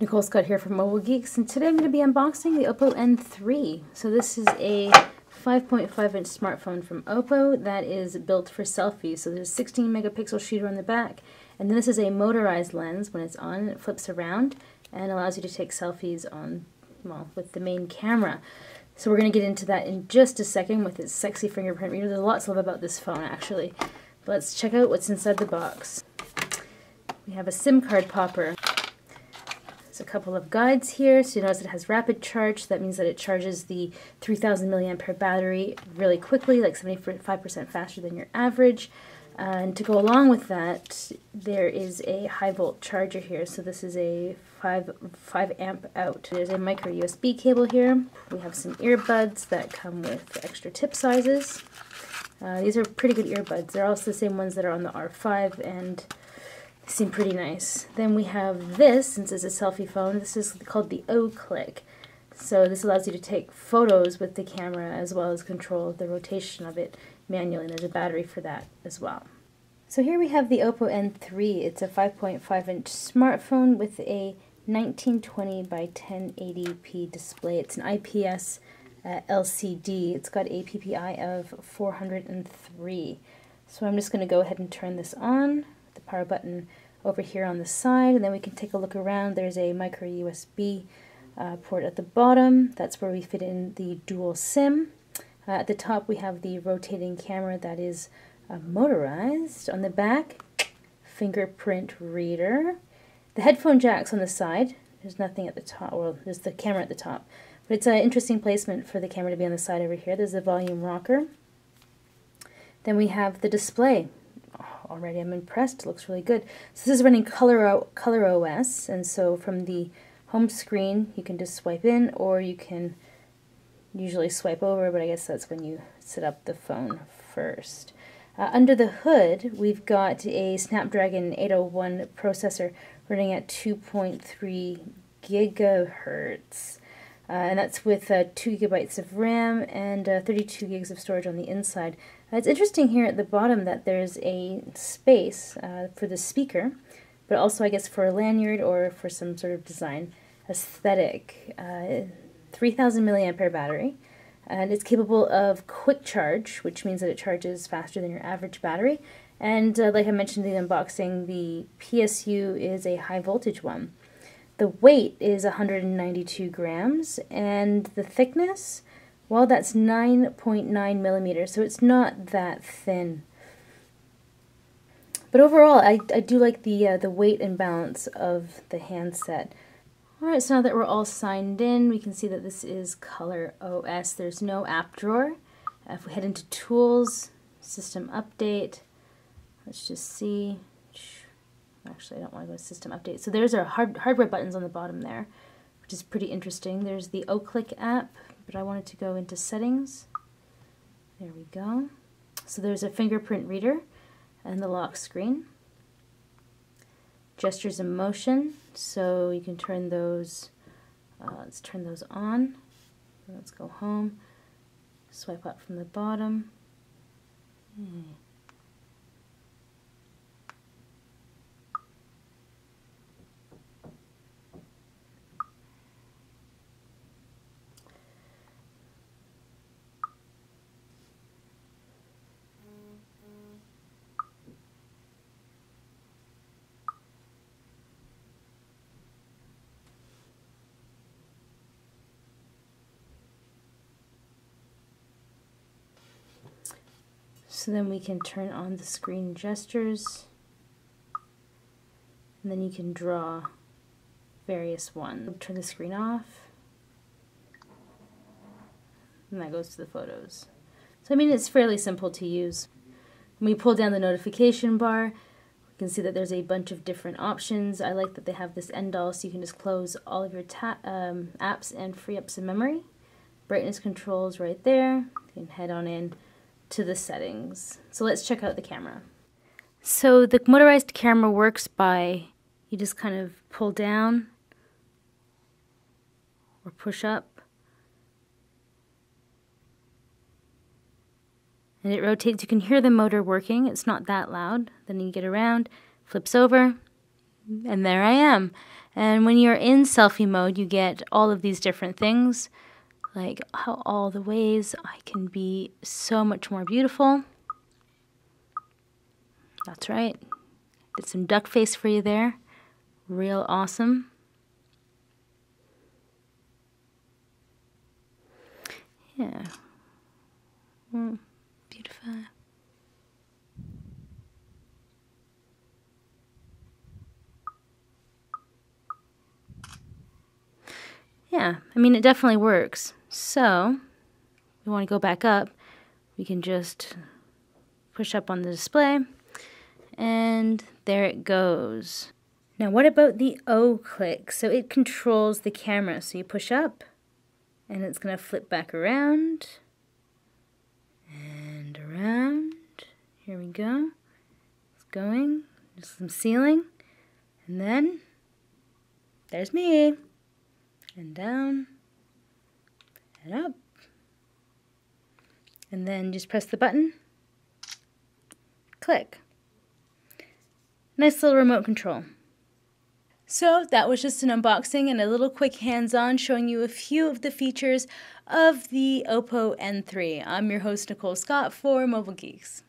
Nicole Scott here from Mobile Geeks, and today I'm going to be unboxing the Oppo N3. So this is a 5.5-inch smartphone from Oppo that is built for selfies. So there's a 16 megapixel shooter on the back, and then this is a motorized lens. When it's on, it flips around and allows you to take selfies on, well, with the main camera. So we're going to get into that in just a second with its sexy fingerprint reader. There's lots to love about this phone, actually. Let's check out what's inside the box. We have a SIM card popper. There's a couple of guides here. So you notice it has rapid charge. So that means that it charges the 3000 milliampere battery really quickly, like 75% faster than your average. And to go along with that, there is a high volt charger here. So this is a 5 amp out. There's a micro USB cable here. We have some earbuds that come with extra tip sizes. These are pretty good earbuds. They're also the same ones that are on the R5, and they seem pretty nice. Then we have this, since it's a selfie phone, this is called the O-Click. So this allows you to take photos with the camera as well as control the rotation of it manually, and there's a battery for that as well. So here we have the Oppo N3. It's a 5.5-inch smartphone with a 1920 by 1080p display. It's an IPS LCD. It's got a PPI of 403. So I'm just going to go ahead and turn this on. The power button over here on the side, and then we can take a look around. There's a micro USB port at the bottom. That's where we fit in the dual SIM. At the top we have the rotating camera that is motorized. On the back, fingerprint reader. The headphone jack's on the side. There's nothing at the top. Well, there's the camera at the top. But it's an interesting placement for the camera to be on the side over here. There's the volume rocker. Then we have the display. Already I'm impressed. It looks really good. So this is running Color OS, and so from the home screen you can just swipe in, or you can usually swipe over, but I guess that's when you set up the phone first. Under the hood we've got a Snapdragon 801 processor running at 2.3 gigahertz. And that's with 2 gigabytes of RAM and 32 gigs of storage on the inside. It's interesting here at the bottom that there's a space for the speaker, but also I guess for a lanyard or for some sort of design aesthetic. 3000 milliampere battery, and it's capable of quick charge, which means that it charges faster than your average battery. And like I mentioned in the unboxing, the PSU is a high voltage one. The weight is 192 grams, and the thickness, well, that's 9.9 millimeters, so it's not that thin. But overall, I do like the weight and balance of the handset. Alright, so now that we're all signed in, we can see that this is Color OS. There's no app drawer. If we head into Tools, System Update, let's just see. Actually, I don't want to go to System Update. So there's our hardware buttons on the bottom there, which is pretty interesting. There's the O-Click app, but I wanted to go into Settings. There we go. So there's a fingerprint reader and the lock screen. Gestures in motion, so you can turn those, let's turn those on. Let's go home. Swipe up from the bottom. So then we can turn on the screen gestures, and then you can draw various ones. Turn the screen off, and that goes to the photos. So I mean, it's fairly simple to use. When we pull down the notification bar, we can see that there's a bunch of different options. I like that they have this end all, so you can just close all of your apps and free up some memory. Brightness controls right there. You can head on in to the settings. So let's check out the camera. So the motorized camera works by, you just kind of pull down or push up, and it rotates. You can hear the motor working. It's not that loud. Then you get around, flips over, and there I am. And when you're in selfie mode, you get all of these different things, like how all the ways I can be so much more beautiful. That's right. Did some duck face for you there. Real awesome. Yeah. Beautiful. Yeah, I mean, it definitely works. So, if we want to go back up, we can just push up on the display, and there it goes. Now, what about the O click? So it controls the camera. So you push up, and it's going to flip back around, and around. Here we go. It's going. Just some ceiling, and then there's me. And down, and up, and then just press the button, click. Nice little remote control. So that was just an unboxing and a little quick hands-on showing you a few of the features of the Oppo N3. I'm your host, Nicole Scott for Mobile Geeks.